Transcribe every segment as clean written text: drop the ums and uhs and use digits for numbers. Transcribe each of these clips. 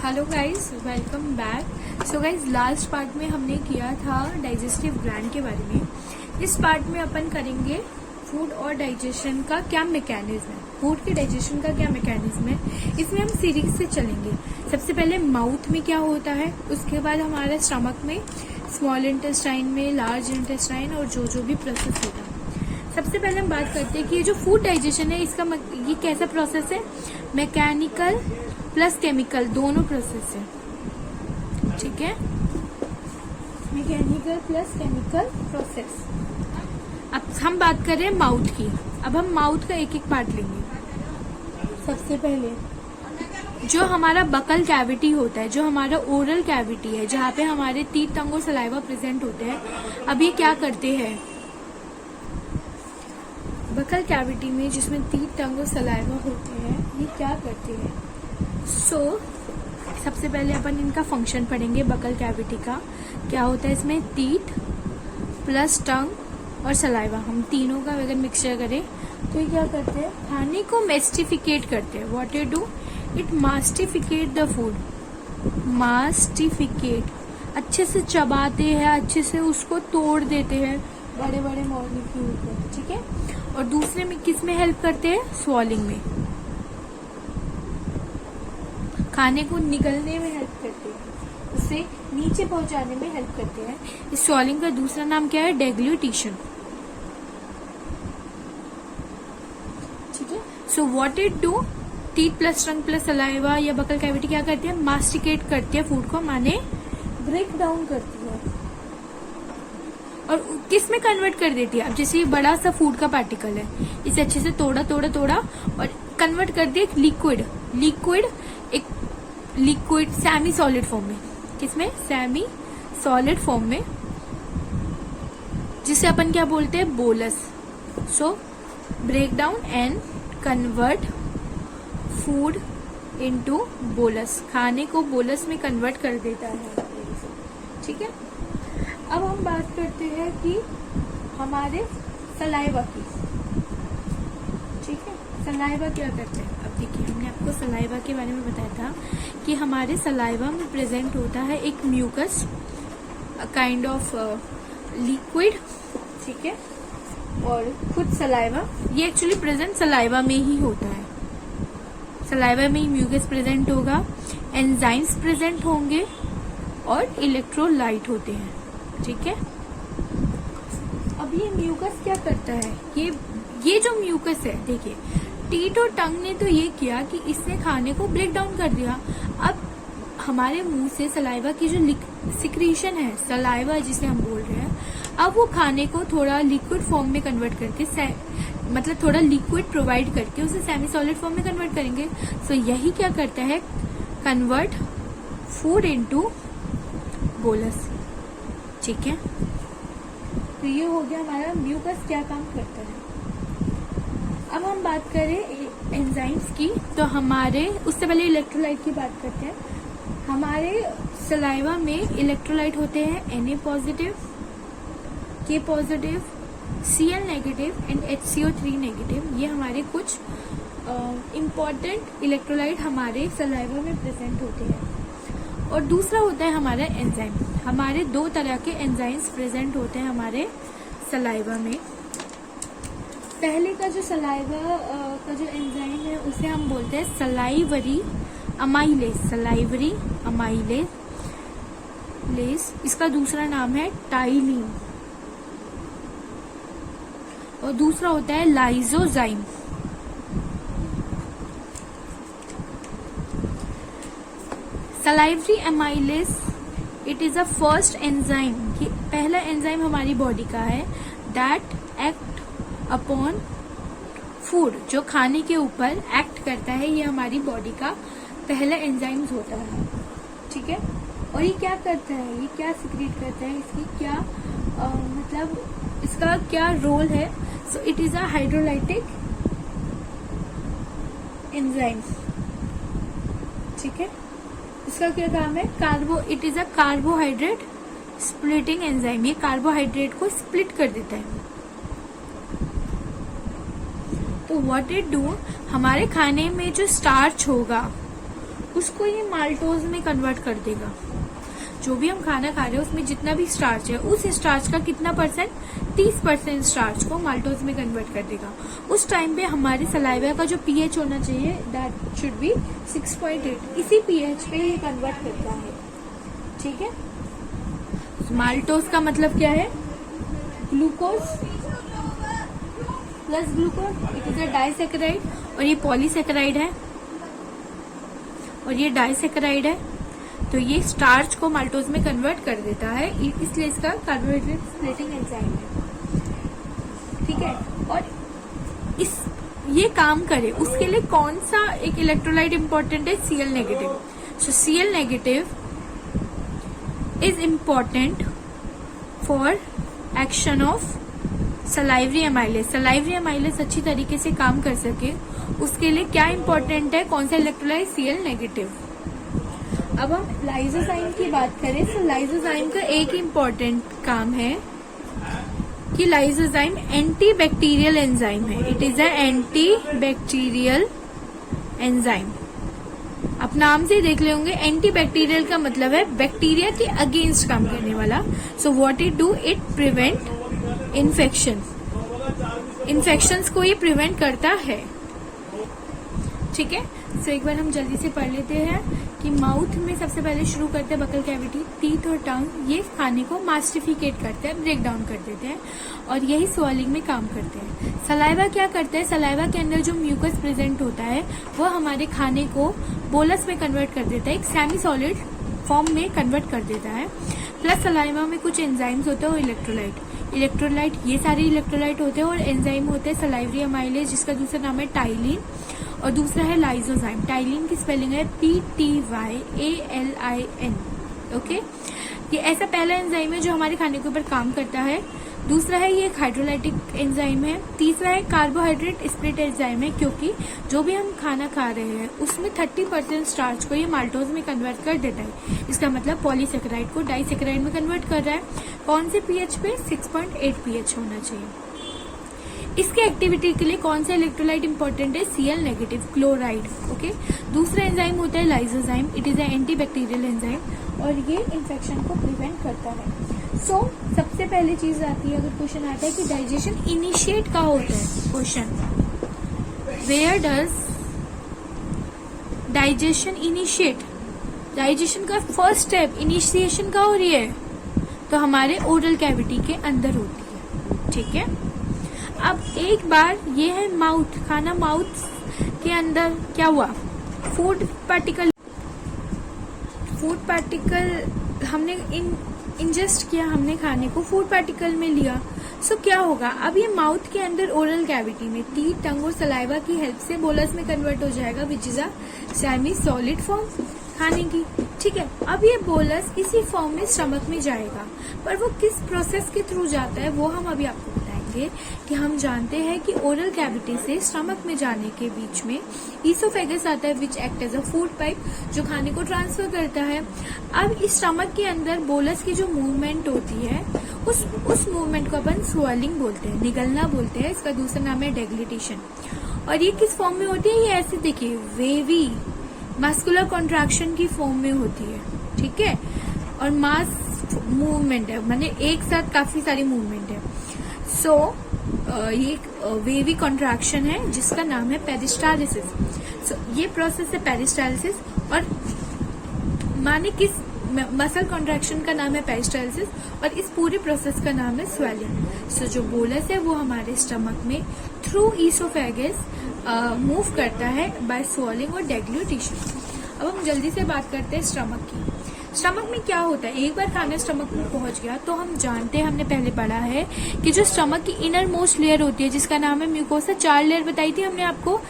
Hello guys, welcome back. So guys, last part में हमने किया था डाइजेस्टिव ग्लैंड के बारे में। इस पार्ट में अपन करेंगे फूड और डाइजेशन का क्या मैकेनिज्म है, फूड के डाइजेशन का क्या मैकेनिज्म है। इसमें हम सीरीज से चलेंगे। सबसे पहले माउथ में क्या होता है, उसके बाद हमारे स्टमक में, स्मॉल इंटेस्टाइन में, लार्ज इंटेस्टाइन और जो भी प्रोसेस होता है। सबसे पहले हम बात करते हैं कि ये जो फूड डाइजेशन है इसका ये कैसा प्रोसेस है। मैकेनिकल प्लस केमिकल दोनों प्रोसेस है, ठीक है। Mechanical plus chemical process. अब हम बात करें माउथ की। अब हम माउथ का एक एक पार्ट लेंगे। सबसे पहले जो हमारा बकल कैविटी होता है, जो हमारा ओरल कैविटी है, जहाँ पे हमारे टीथ, टंग और सलाइवा प्रेजेंट होते हैं। अब ये क्या करते हैं, बकल कैविटी में जिसमें टीथ, टंग और सलाइवा होते हैं, ये क्या करते हैं। सबसे पहले अपन इनका फंक्शन पढ़ेंगे। बकल कैविटी का क्या होता है, इसमें टीथ प्लस टंग और सलाइवा, हम तीनों का अगर मिक्सचर करें तो ये क्या करते हैं, खाने को मास्टिफिकेट करते हैं। What it do, it masticate the food. Masticate, अच्छे से चबाते हैं, अच्छे से उसको तोड़ देते हैं बड़े बड़े मॉलिक्यूल को, ठीक है। और दूसरे में किस में हेल्प करते हैं, स्वॉलिंग में, खाने को निगलने में हेल्प करते हैं, उसे नीचे पहुंचाने में हेल्प करते हैं। इस स्वॉलिंग का दूसरा नाम क्या है, डेग्लूटिशन, ठीक है। So what it do, teeth plus tongue plus saliva या बकल कैविटी क्या करती है, मास्टिकेट करती है फूड को, माने ब्रेक डाउन करती है और किस में कन्वर्ट कर देती है। अब जैसे ये बड़ा सा फूड का पार्टिकल है, इसे अच्छे से तोड़ा और कन्वर्ट कर दिया एक लिक्विड सेमी सॉलिड फॉर्म में। किसमें, सेमी सॉलिड फॉर्म में, जिसे अपन क्या बोलते हैं, bolus. So break down and convert food into bolus, खाने को बोलस में कन्वर्ट कर देता है, ठीक है। अब हम बात करते हैं कि हमारे सलाइवा की, ठीक है। सलाइवा क्या करते हैं, अब देखिए हमने आपको सलाइवा के बारे में बताया था कि हमारे सलाइवा में प्रेजेंट होता है एक म्यूकस, काइंड ऑफ लिक्विड, ठीक है। और खुद सलाइवा, ये एक्चुअली प्रेजेंट सलाइवा में ही होता है। सलाइवा में ही म्यूकस प्रेजेंट होगा, एंजाइम्स प्रेजेंट होंगे और इलेक्ट्रोलाइट होते हैं, ठीक है। अब ये म्यूकस क्या करता है, ये जो म्यूकस है, देखिए टीथ और टंग ने तो ये किया कि इसने खाने को ब्रेक डाउन कर दिया। अब हमारे मुंह से सलाइवा की जो सिक्रीशन है, सलाइवा जिसे हम बोल रहे हैं, अब वो खाने को थोड़ा लिक्विड फॉर्म में कन्वर्ट करके, मतलब थोड़ा लिक्विड प्रोवाइड करके उसे सेमी सॉलिड फॉर्म में कन्वर्ट करेंगे। सो यही क्या करता है, कन्वर्ट फूड इनटू बोलस, ठीक है। तो ये हो गया हमारा म्यूकस क्या काम करता है। अब हम बात करें एंजाइम्स की, तो हमारे, उससे पहले इलेक्ट्रोलाइट की बात करते हैं। हमारे सलाइवा में इलेक्ट्रोलाइट होते हैं Na positive, K positive, Cl negative and HCO3 negative. ये हमारे कुछ इम्पॉर्टेंट इलेक्ट्रोलाइट हमारे सलाइवा में प्रेजेंट होते हैं। और दूसरा होता है हमारा एंजाइम। हमारे दो तरह के एंजाइम्स प्रेजेंट होते हैं हमारे सलाइवा में। पहले का जो सलाइवा का जो एंजाइम है उसे हम बोलते हैं सलाइवरी अमाइलेज, सलाइवरी अमाइलेज। इसका दूसरा नाम है टाइलिन और दूसरा होता है lysozyme. Salivary amylase, it is a first enzyme, पहला एंजाइम हमारी बॉडी का है दैट एक्ट अपॉन फूड, जो खाने के ऊपर एक्ट करता है। ये हमारी बॉडी का पहला एंजाइम होता है, ठीक है। और ये क्या करता है, ये क्या सिक्रीट करता है, इसकी क्या मतलब इसका क्या रोल है। So it is a hydrolytic enzyme, ठीक है। इसका क्या काम है, it is a carbohydrate splitting enzyme. ये कार्बोहाइड्रेट को स्प्लिट कर देता है। तो व्हाट इट डू, हमारे खाने में जो स्टार्च होगा उसको ये माल्टोज में कन्वर्ट कर देगा। जो भी हम खाना खा रहे हैं उसमें जितना भी स्टार्च है, उस स्टार्च का कितना परसेंट, 30% स्टार्च को माल्टोज में कन्वर्ट कर देगा। उस टाइम पे हमारे सलाइवा का जो पीएच होना चाहिए दैट शुड बी 6.8, इसी पीएच पे ये कन्वर्ट करता है। ठीक है, माल्टोज का मतलब क्या है, glucose plus glucose, it is a disaccharide, और ये पॉलीसेकेराइड है और ये डाइसेकेराइड है। तो ये स्टार्च को माल्टोज में कन्वर्ट कर देता है, इसलिए इसका कार्बोहाइड्रेट स्प्लिटिंग एंजाइम है। ठीक है, और इस ये काम करे उसके लिए कौन सा एक इलेक्ट्रोलाइट इंपॉर्टेंट है, Cl negative. So Cl negative is important for action of salivary amylase. Salivary amylase अच्छी तरीके से काम कर सके उसके लिए क्या इंपॉर्टेंट है, कौन सा इलेक्ट्रोलाइट, Cl नेगेटिव। अब हम लाइसोजाइम की बात करें तो लाइसोजाइम का एक इम्पॉर्टेंट काम है कि लाइसोजाइम एंटी बैक्टीरियल एंजाइम है। It is a anti bacterial enzyme. आप नाम से देख ले होंगे, एंटी बैक्टीरियल का मतलब है बैक्टीरिया के अगेंस्ट काम करने वाला। So what it do, it prevent infection, infections को ये प्रिवेंट करता है। ठीक है, सो एक बार हम जल्दी से पढ़ लेते हैं कि माउथ में सबसे पहले शुरू करते हैं बकल कैविटी, टीथ और टंग ये खाने को मास्टिफिकेट करते हैं, ब्रेक डाउन कर देते हैं और यही स्वॉलिंग में काम करते हैं। सलाइवा क्या करता है, सलाइवा के अंदर जो म्यूकस प्रेजेंट होता है वो हमारे खाने को बोलस में कन्वर्ट कर देता है, एक सेमी सॉलिड फॉर्म में कन्वर्ट कर देता है। प्लस सलाइवा में कुछ एंजाइम्स होते हैं और इलेक्ट्रोलाइट, ये सारे इलेक्ट्रोलाइट होते हैं और एंजाइम होते हैं सलाइवरी एमाइलेज, जिसका दूसरा नाम है टाइलिन और दूसरा है लाइसोजाइम। टाइलिन की स्पेलिंग है PTYALIN। ओके, ये ऐसा पहला एंजाइम है जो हमारे खाने के ऊपर काम करता है। दूसरा है ये हाइड्रोलाइटिक एंजाइम है। तीसरा है कार्बोहाइड्रेट स्प्लिट एंजाइम है, क्योंकि जो भी हम खाना खा रहे हैं उसमें 30% स्टार्च को ये माल्टोज में कन्वर्ट कर देता है। इसका मतलब पॉलीसेकेराइड को डाइसेकेराइड में कन्वर्ट कर रहा है। कौन से पीएच पे, 6.8 पीएच होना चाहिए। इसके एक्टिविटी के लिए कौन सा इलेक्ट्रोलाइट इंपॉर्टेंट है, Cl नेगेटिव, क्लोराइड। ओके, दूसरा एंजाइम होता है lysozyme, it is a anti bacterial enzyme और ये इन्फेक्शन को प्रिवेंट करता है। सो सबसे पहली चीज आती है, अगर क्वेश्चन आता है कि डाइजेशन इनिशिएट कहाँ होता है, question where does digestion initiate, digestion का फर्स्ट स्टेप इनिशिएशन कहाँ हो रही है, तो हमारे ओरल कैविटी के अंदर होती है। ठीक है, अब एक बार ये है माउथ, खाना माउथ के अंदर क्या हुआ, फूड पार्टिकल हमने इंजेस्ट किया, हमने खाने को फूड पार्टिकल में लिया। सो क्या होगा, अब ये माउथ के अंदर ओरल कैविटी में टीथ, टंग और सलाइवा की हेल्प से बोलस में कन्वर्ट हो जाएगा, which is a semi solid form खाने की। ठीक है, अब ये बोलस इसी फॉर्म में स्टमक में जाएगा, पर वो किस प्रोसेस के थ्रू जाता है वो हम अभी आपको बताएंगे। कि हम जानते हैं कि ओरल कैविटी से स्टमक में जाने के बीच में ईसोफेगस आता है, which act as a food pipe, जो खाने को ट्रांसफर करता है। अब इस स्टमक के अंदर बोलस की जो मूवमेंट होती है उस मूवमेंट को अपन स्वेलिंग बोलते हैं, निगलना बोलते हैं। इसका दूसरा नाम है डेग्लिटेशन। और ये किस फॉर्म में होती है, ये ऐसे देखिए वेवी मस्कुलर कॉन्ट्रैक्शन की फॉर्म में होती है। ठीक है, और मास मूवमेंट है, माने एक साथ काफी सारी मूवमेंट है। सो ये वेवी कॉन्ट्रैक्शन है जिसका नाम है पेरिस्टालिसिस। सो ये प्रोसेस है पेरिस्टालिसिस, और माने किस मसल कॉन्ट्रैक्शन का नाम है पेरिस्टालिसिस और इस पूरे प्रोसेस का नाम है स्वेलिंग। सो जो बोलस है वो हमारे स्टमक में थ्रू ईसोफेगस मूव करता है बाय स्वेलिंग और डेग्लूटेशन। अब हम जल्दी से बात करते हैं स्टमक की। स्टमक में क्या होता है, एक बार खाना स्टमक में पहुंच गया तो हम जानते हैं, हमने पहले पढ़ा है कि जो स्टमक की इनर मोस्ट लेयर होती है जिसका नाम है म्यूकोसा, 4 लेयर बताई थी हमने आपको,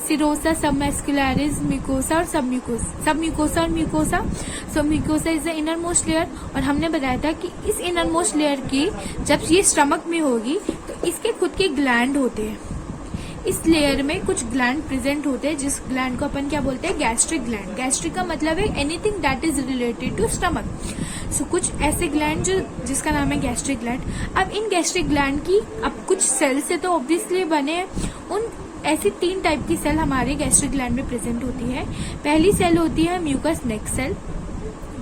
सिरोसा, सबमस्कुलरिस, म्यूकोसा और सब म्यूकोसा और mucosa. So mucosa is the inner most layer, और हमने बताया था कि इस इनर मोस्ट लेयर की जब ये स्टमक में होगी तो इसके खुद के ग्लैंड होते हैं। इस लेयर में कुछ ग्लैंड प्रेजेंट होते हैं, जिस ग्लैंड को अपन क्या बोलते हैं, गैस्ट्रिक ग्लैंड। गैस्ट्रिक का मतलब है anything that is related to stomach. So कुछ ऐसे ग्लैंड जिसका नाम है गैस्ट्रिक ग्लैंड। अब इन गैस्ट्रिक ग्लैंड की अब कुछ सेल से तो ऑब्वियसली बने हैं, उन ऐसी 3 टाइप की सेल हमारे गैस्ट्रिक ग्लैंड में प्रेजेंट होती है। पहली सेल होती है म्यूकस नेक्स सेल,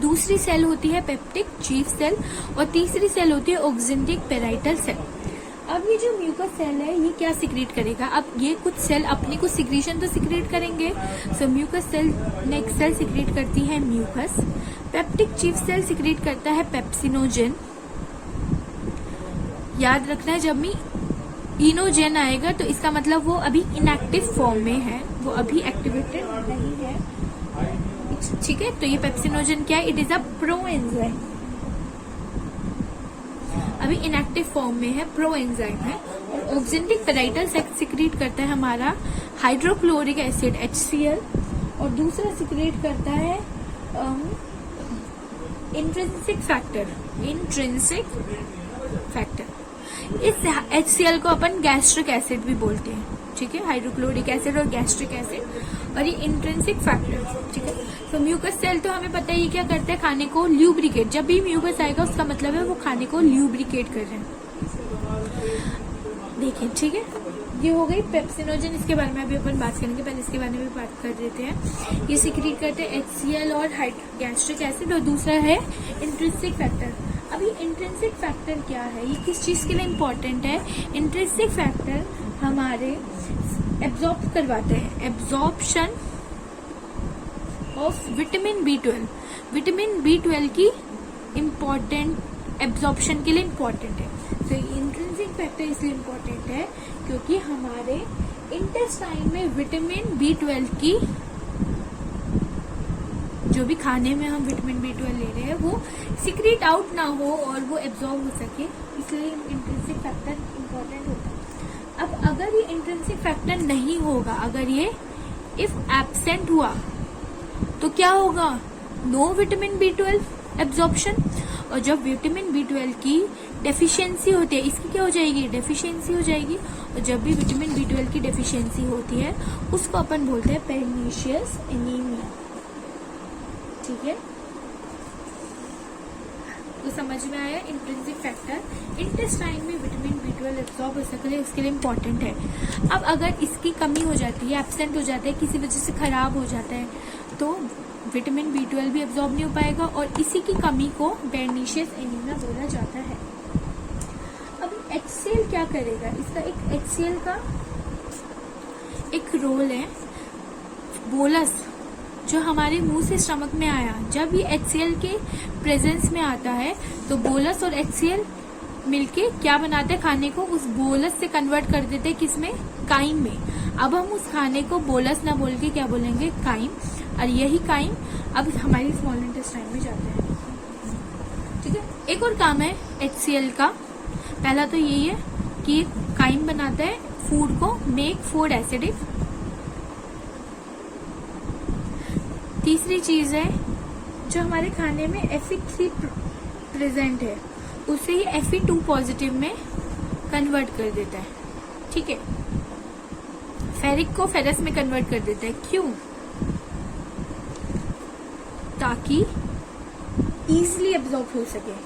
दूसरी सेल होती है पेप्टिक चीफ सेल और तीसरी सेल होती है ऑक्जेंटिक पेराइटल सेल। अब ये जो म्यूकस सेल है ये क्या सिक्रीट करेगा? अब ये कुछ सेल अपनी कुछ सिक्रीशन तो सिक्रीट करेंगे। So mucus cell next cell secrete करती है mucus, peptic chief cell secrete करता है पेप्सिनोजेन। याद रखना है जब भी इनोजेन आएगा तो इसका मतलब वो अभी इनएक्टिव फॉर्म में है, वो अभी एक्टिवेटेड नहीं है, ठीक है। तो ये पेप्सिनोजेन क्या है? It is a pro enzyme, अभी इनएक्टिव फॉर्म में है, प्रो एंजाइम है। और ऑक्जेंटिक पेराइटल सिक्रीट करता है हमारा हाइड्रोक्लोरिक एसिड HCl और दूसरा सिक्रीट करता है इंट्रिंसिक फैक्टर। इस HCl को अपन गैस्ट्रिक एसिड भी बोलते हैं, ठीक है, हाइड्रोक्लोरिक एसिड और गैस्ट्रिक एसिड, और ये इंट्रिंसिक फैक्टर, ठीक है। तो म्यूकस सेल तो हमें पता है ये क्या करते हैं, खाने को ल्यूब्रिकेट। जब भी म्यूकस आएगा उसका मतलब है वो खाने को ल्यूब्रिकेट कर रहे हैं, देखिए, ठीक है। ये हो गई पेप्सिनोजेन, इसके बारे में अभी अपन बात करेंगे, पहले इसके बारे में भी बात कर देते हैं। ये सिक्रीट करते हैं HCl और गैस्ट्रिक एसिड, और दूसरा है इंट्रिंसिक फैक्टर। अभी इंट्रिंसिक फैक्टर क्या है, ये किस चीज के लिए इम्पोर्टेंट है? इंट्रिंसिक फैक्टर हमारे एब्जॉर्ब करवाते हैं, absorption of vitamin B12। Vitamin B12 की इम्पोर्टेंट एब्जॉर्प्शन के लिए इम्पोर्टेंट है। तो इंट्रिंसिक फैक्टर इसलिए इम्पोर्टेंट है क्योंकि हमारे इंटेस्टाइन में विटामिन B12 की, जो भी खाने में हम विटामिन B12 ले रहे हैं वो सिक्रीट आउट ना हो और वो एब्जॉर्ब हो सके, इसलिए इंट्रिंसिक फैक्टर इम्पोर्टेंट होता है। अब अगर ये इंट्रिंसिक फैक्टर नहीं होगा, अगर ये इफ एब्सेंट हुआ तो क्या होगा? No vitamin B12 absorption. और जब विटामिन B12 की डेफिशिएंसी होती है, इसकी क्या हो जाएगी? डेफिशिएंसी हो जाएगी। और जब भी विटामिन B12 की डेफिशिएंसी होती है उसको अपन बोलते हैं पेर्निशियस एनीमिया, ठीक है। तो समझ में आया, इंट्रिंसिक फैक्टर इंटेस्टाइन में विटामिन B12 एब्जॉर्ब हो सके उसके लिए इम्पोर्टेंट है। अब अगर इसकी कमी हो जाती है, एब्सेंट हो जाता है, किसी वजह से खराब हो जाता है, तो विटामिन B12 भी एब्जॉर्ब नहीं हो पाएगा और इसी की कमी को पेर्निशियस एनीमिया बोला जाता है। अब HCl क्या करेगा? इसका एक HCl का एक रोल है, बोलस जो हमारे मुंह से स्टमक में आया, जब ये HCl के प्रेजेंस में आता है तो बोलस और HCl मिलके क्या बनाते हैं? खाने को उस बोलस से कन्वर्ट कर देते हैं, किसमें? काइम में। अब हम उस खाने को बोलस ना बोल के क्या बोलेंगे? काइम। और यही काइम अब हमारी स्मॉल इंटेस्टाइन में जाता है, ठीक है। एक और काम है HCl का, पहला तो यही है कि काइम बनाता है फूड को, मेक फूड एसिडिक। तीसरी चीज है जो हमारे खाने में Fe3 प्रेजेंट है उसे ही Fe2 पॉजिटिव में कन्वर्ट कर देता है, ठीक है। फेरिक को फेरस में कन्वर्ट कर देता है, क्यों? ताकि इजीली एब्जॉर्ब हो सके,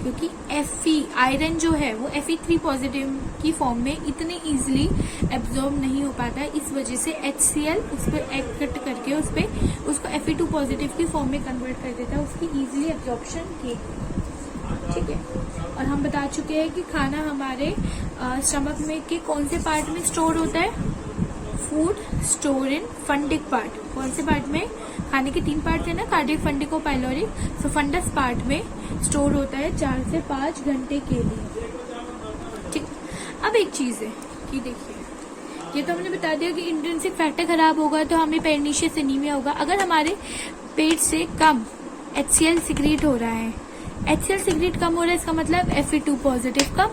क्योंकि Fe आयरन जो है वो Fe3 पॉजिटिव की फॉर्म में इतने इजीली एब्जॉर्ब नहीं हो पाता है, इस वजह से HCl उस पर एक्ट करके उसको Fe2 पॉजिटिव की फॉर्म में कन्वर्ट कर देता है, उसकी इजीली एब्जॉर्प्शन की, ठीक है। और हम बता चुके हैं कि खाना हमारे स्टमक में के कौन से पार्ट में स्टोर होता है? Food store in fundic part. कौन से पार्ट में? खाने के 3 पार्ट है ना, कार्डिक, फंडिक और पाइलोरिक। सो फंडस पार्ट में स्टोर होता है 4 से 5 घंटे के लिए, ठीक। अब एक चीज है कि देखिए, ये तो हमने बता दिया कि इंट्रिंसिक फैक्टर खराब होगा तो हमें पेर्निशियस एनीमिया होगा। अगर हमारे पेट से कम HCl सिक्रीट हो रहा है, HCl सिक्रीट कम हो रहा है, इसका मतलब Fe2 पॉजिटिव कम,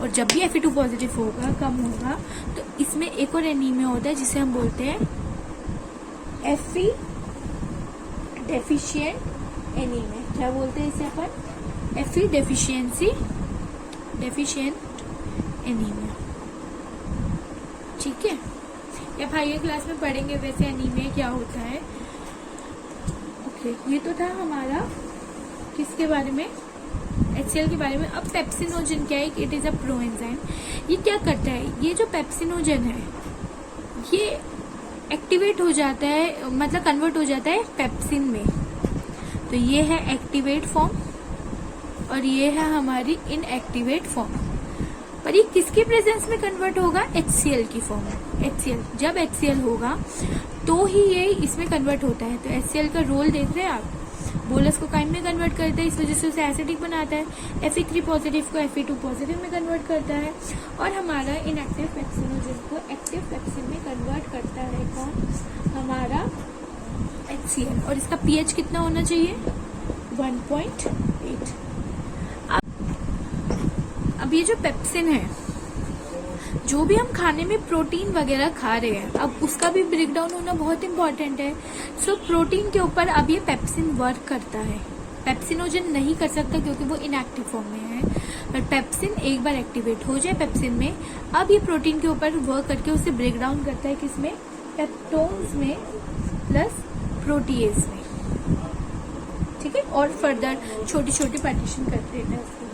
और जब भी Fe2 पॉजिटिव होगा, कम होगा, तो इसमें एक और एनीमिया होता है जिसे हम बोलते हैं Fe डेफिशिएंट एनीमिया। क्या बोलते हैं इसे अपन? Fe डेफिशिएंट एनीमिया, ठीक है। या हायर क्लास में पढ़ेंगे वैसे एनीमिया क्या होता है। ओके, ये तो था हमारा किसके बारे में? HCl के बारे में। अब पेप्सिनोजन क्या है? It is a proenzyme. ये क्या करता है? ये जो पेप्सिनोजन है ये एक्टिवेट हो जाता है, मतलब कन्वर्ट हो जाता है पेप्सिन में। तो ये है एक्टिवेट फॉर्म और ये है हमारी इनएक्टिवेट फॉर्म। पर ये किसके प्रेजेंस में कन्वर्ट होगा? HCl की फॉर्म में। HCl जब HCl होगा तो ही ये इसमें कन्वर्ट होता है। तो HCl का रोल देख रहे हैं आप, बोलस को काइम में कन्वर्ट करता है, इस वजह से उसे एसिडिक बनाता है। Fe3 पॉजिटिव को Fe2 पॉजिटिव में कन्वर्ट करता है और हमारा इनएक्टिव पेप्सिनोजन को एक्टिव पेप्सिन में कन्वर्ट करता है। कौन? हमारा HCl। और इसका pH कितना होना चाहिए? 1.8। अब ये जो पेप्सिन है, जो भी हम खाने में प्रोटीन वगैरह खा रहे हैं, अब उसका भी ब्रेकडाउन होना बहुत इंपॉर्टेंट है। सो प्रोटीन के ऊपर अब ये पेप्सिन वर्क करता है। पेप्सिनोजन नहीं कर सकता क्योंकि वो इनएक्टिव फॉर्म में है, पर पेप्सिन एक बार एक्टिवेट हो जाए पेप्सिन में, अब ये प्रोटीन के ऊपर वर्क करके उसे ब्रेकडाउन करता है। किसमें? पेप्टोन्स में प्लस प्रोटीएज में। ठीक है, और फर्दर छोटी छोटी पार्टीशन कर देता है उसको।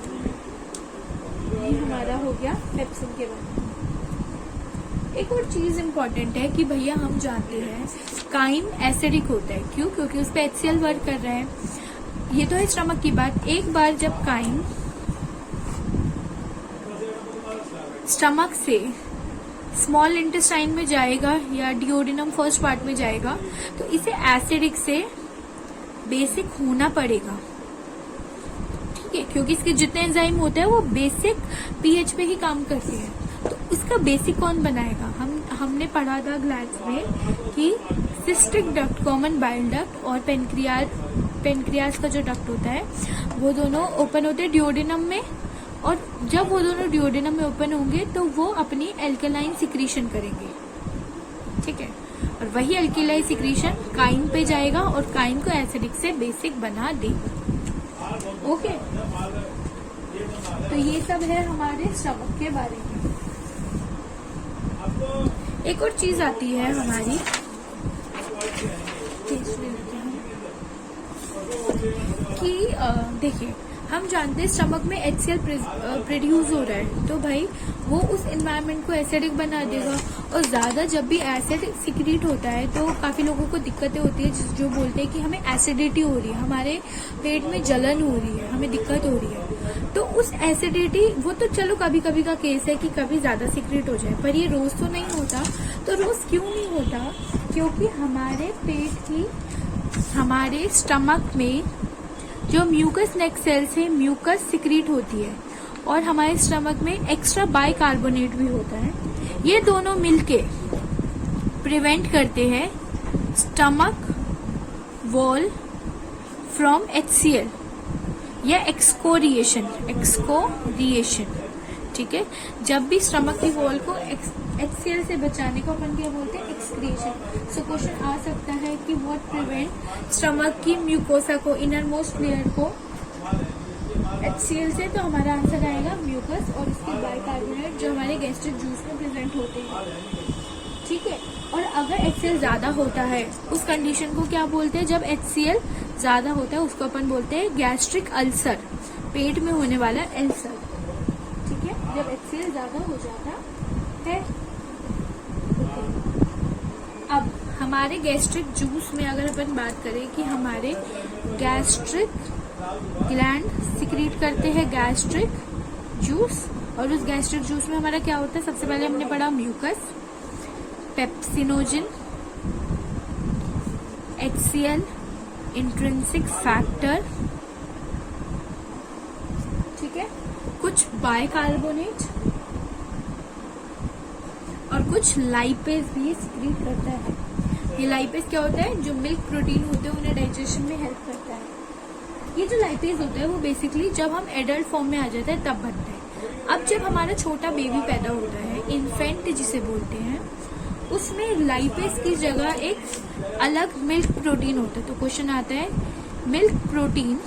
ये हमारा हो गया पेप्सिन के बारे में। एक और चीज इम्पोर्टेंट है कि भैया हम जानते हैं काइम एसिडिक होता है। क्यों? क्योंकि उस पर HCl वर्क कर रहा है। ये तो है स्टमक की बात। एक बार जब काइम स्टमक से स्मॉल इंटेस्टाइन में जाएगा या डिओडिनम फर्स्ट पार्ट में जाएगा तो इसे एसिडिक से बेसिक होना पड़ेगा। ठीक है, क्योंकि इसके जितने एंजाइम होते हैं वो बेसिक पीएच पे ही काम करते हैं। तो इसका बेसिक कौन बनाएगा? हमने पढ़ा था ग्लैंड्स में कि cystic duct, common bile duct और पेनक्रियास का जो डक्ट होता है वो दोनों ओपन होते हैं डिओडिनम में, और जब वो दोनों डिओडिनम में ओपन होंगे तो वो अपनी एल्केलाइन सिक्रीशन करेंगे। ठीक है, और वही एल्केलाइन सिक्रीशन काइम पे जाएगा और काइम को एसिडिक से बेसिक बना देगा। ओके, तो ये सब है हमारे स्टमक के बारे में। एक और चीज आती है हमारी, कि देखिए हम जानते हैं स्टमक में HCl प्रोड्यूस हो रहा है, तो भाई वो उस एनवायरनमेंट को एसिडिक बना देगा। और ज्यादा जब भी एसिड सिक्रीट होता है तो काफी लोगों को दिक्कतें होती है, जो बोलते हैं कि हमें एसिडिटी हो रही है, हमारे पेट में जलन हो रही है, हमें दिक्कत हो रही है। तो उस एसिडिटी, वो तो चलो कभी कभी का केस है कि कभी ज्यादा सिक्रीट हो जाए, पर ये रोज तो नहीं होता। तो रोज क्यों नहीं होता? क्योंकि हमारे पेट की, हमारे स्टमक में जो म्यूकस नेक सेल्स है, म्यूकस सिक्रीट होती है, और हमारे स्टमक में एक्स्ट्रा बाइकार्बोनेट भी होता है। ये दोनों मिलके प्रिवेंट करते हैं स्टमक वॉल फ्रॉम HCl या एक्सकोरिएशन। ठीक है, जब भी स्टमक की वॉल को HCl से बचाने को अपन क्या बोलते हैं? एक्सक्रिएशन। सो क्वेश्चन आ सकता है कि व्हाट प्रिवेंट स्टमक की म्यूकोसा को, इनर मोस्ट लेयर को HCl से? तो हमारा आंसर आएगा म्यूकस और इसके बाइकार्बोनेट जो हमारे गैस्ट्रिक जूस में प्रेजेंट होते हैं। ठीक है, और अगर HCl ज्यादा होता है उस कंडीशन को क्या बोलते हैं? जब HCl ज्यादा होता है उसको अपन बोलते हैं गैस्ट्रिक अल्सर, पेट में होने वाला अल्सर। ठीक है, जब HCl ज्यादा हो जाता है। अब हमारे गैस्ट्रिक जूस में अगर अपन बात करें कि हमारे गैस्ट्रिक ग्लैंड सिक्रीट करते हैं गैस्ट्रिक जूस, और उस गैस्ट्रिक जूस में हमारा क्या होता है? सबसे पहले हमने पढ़ा mucus, pepsinogen, HCl, intrinsic factor, ठीक है, कुछ बाइकार्बोनेट और कुछ लाइपेज भी सिक्रीट करता है। ये लाइपेज क्या होता है? जो मिल्क प्रोटीन होते हैं उन्हें डाइजेशन में हेल्प करता है। ये जो लाइपेज होता है वो बेसिकली जब हम एडल्ट फॉर्म में आ जाते हैं तब बनता है। अब जब हमारा छोटा बेबी पैदा होता है, इन्फेंट जिसे बोलते हैं, उसमें लाइपेज की जगह एक अलग मिल्क प्रोटीन होता है। तो क्वेश्चन आता है मिल्क प्रोटीन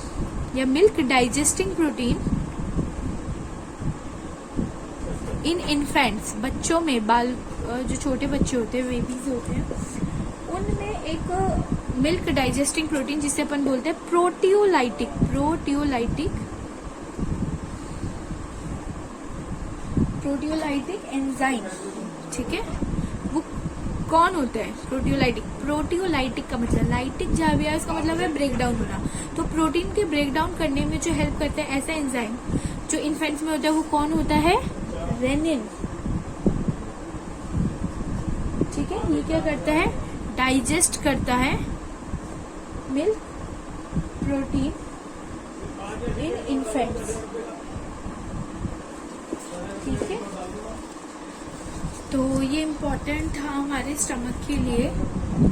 या milk digesting protein in infants, बच्चों में, बाल जो छोटे बच्चे होते हैं, बेबीज होते हैं, उनमें एक मिल्क डाइजेस्टिंग प्रोटीन जिसे अपन बोलते हैं प्रोटियोलाइटिक प्रोटियोलाइटिक एंजाइम, ठीक है, वो कौन होता है? प्रोटियोलाइटिक। प्रोटियोलाइटिक का मतलब लाइटिक जहाँ भी है उसका मतलब है ब्रेक डाउन होना। तो प्रोटीन के ब्रेक डाउन करने में जो हेल्प करता है ऐसा एंजाइम जो इन्फेंट्स में होता है वो कौन होता है? रेनिन, ठीक है। ये क्या करता है? डाइजेस्ट करता है मिल्क प्रोटीन इन इन्फेंट्स, ठीक है। तो ये इम्पोर्टेंट था हमारे स्टमक के लिए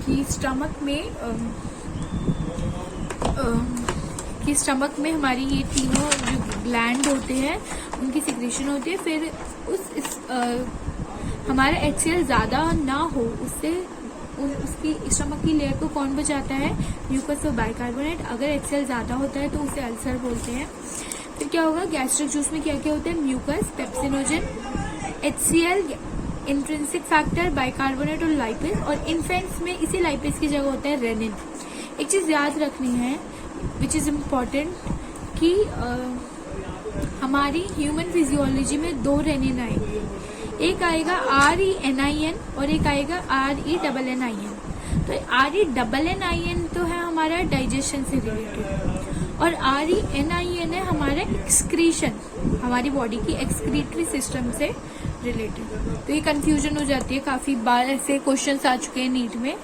कि स्टमक में हमारी ये तीनों जो ग्लैंड होते हैं उनकी सिक्रेशन होती है। फिर हमारा HCl ज्यादा ना हो उससे उसकी स्टमक की लेयर को कौन बचाता है? म्यूकस और बाइकार्बोनेट। अगर HCl ज्यादा होता है तो उसे अल्सर बोलते हैं। फिर क्या होगा? गैस्ट्रिक जूस में क्या क्या होता है? Mucus, pepsinogen, HCl, intrinsic factor, bicarbonate और लाइपेज। और इन्फेंट्स में इसी लाइपेज की जगह होता है रेनिन। एक चीज याद रखनी है विच इज इम्पोर्टेंट कि हमारी ह्यूमन फिजियोलॉजी में 2 रेनिन आएंगे, एक आएगा RENIN और एक आएगा RENNIN। तो RENNIN तो है हमारा डाइजेशन से रिलेटेड और RENIN है हमारा एक्सक्रीशन, हमारी बॉडी की एक्सक्रीटरी सिस्टम से रिलेटेड। तो ये कंफ्यूजन हो जाती है, काफी बार ऐसे क्वेश्चंस आ चुके हैं नीट में,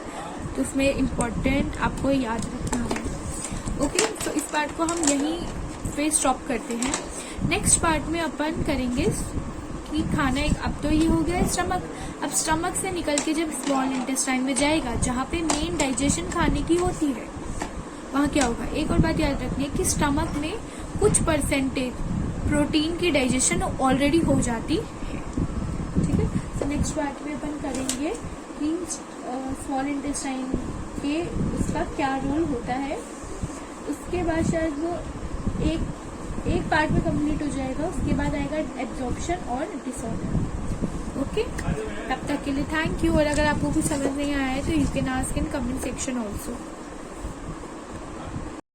तो उसमें इम्पोर्टेंट आपको याद रखना है। ओके, तो इस पार्ट को हम यहीं पे स्टॉप करते हैं। नेक्स्ट पार्ट में अपन करेंगे कि खाना अब तो ये हो गया स्टमक। अब स्टमक से निकल के जब स्मॉल इंटेस्टाइन में जाएगा जहाँ पे मेन डाइजेशन खाने की होती है, वहाँ क्या होगा? एक और बात याद रखनी है कि स्टमक में कुछ परसेंटेज प्रोटीन की डाइजेशन ऑलरेडी हो जाती है, ठीक है। तो नेक्स्ट पार्ट में अपन करेंगे कि स्मॉल इंटेस्टाइन के उसका क्या रोल होता है। उसके बाद शायद वो एक पार्ट में कंप्लीट हो जाएगा, उसके बाद आएगा एब्जॉर्प्शन और डिसऑर्डर। ओके, तब तक के लिए थैंक यू। और अगर आपको कुछ समझ नहीं आया है तो you can ask in comment section also.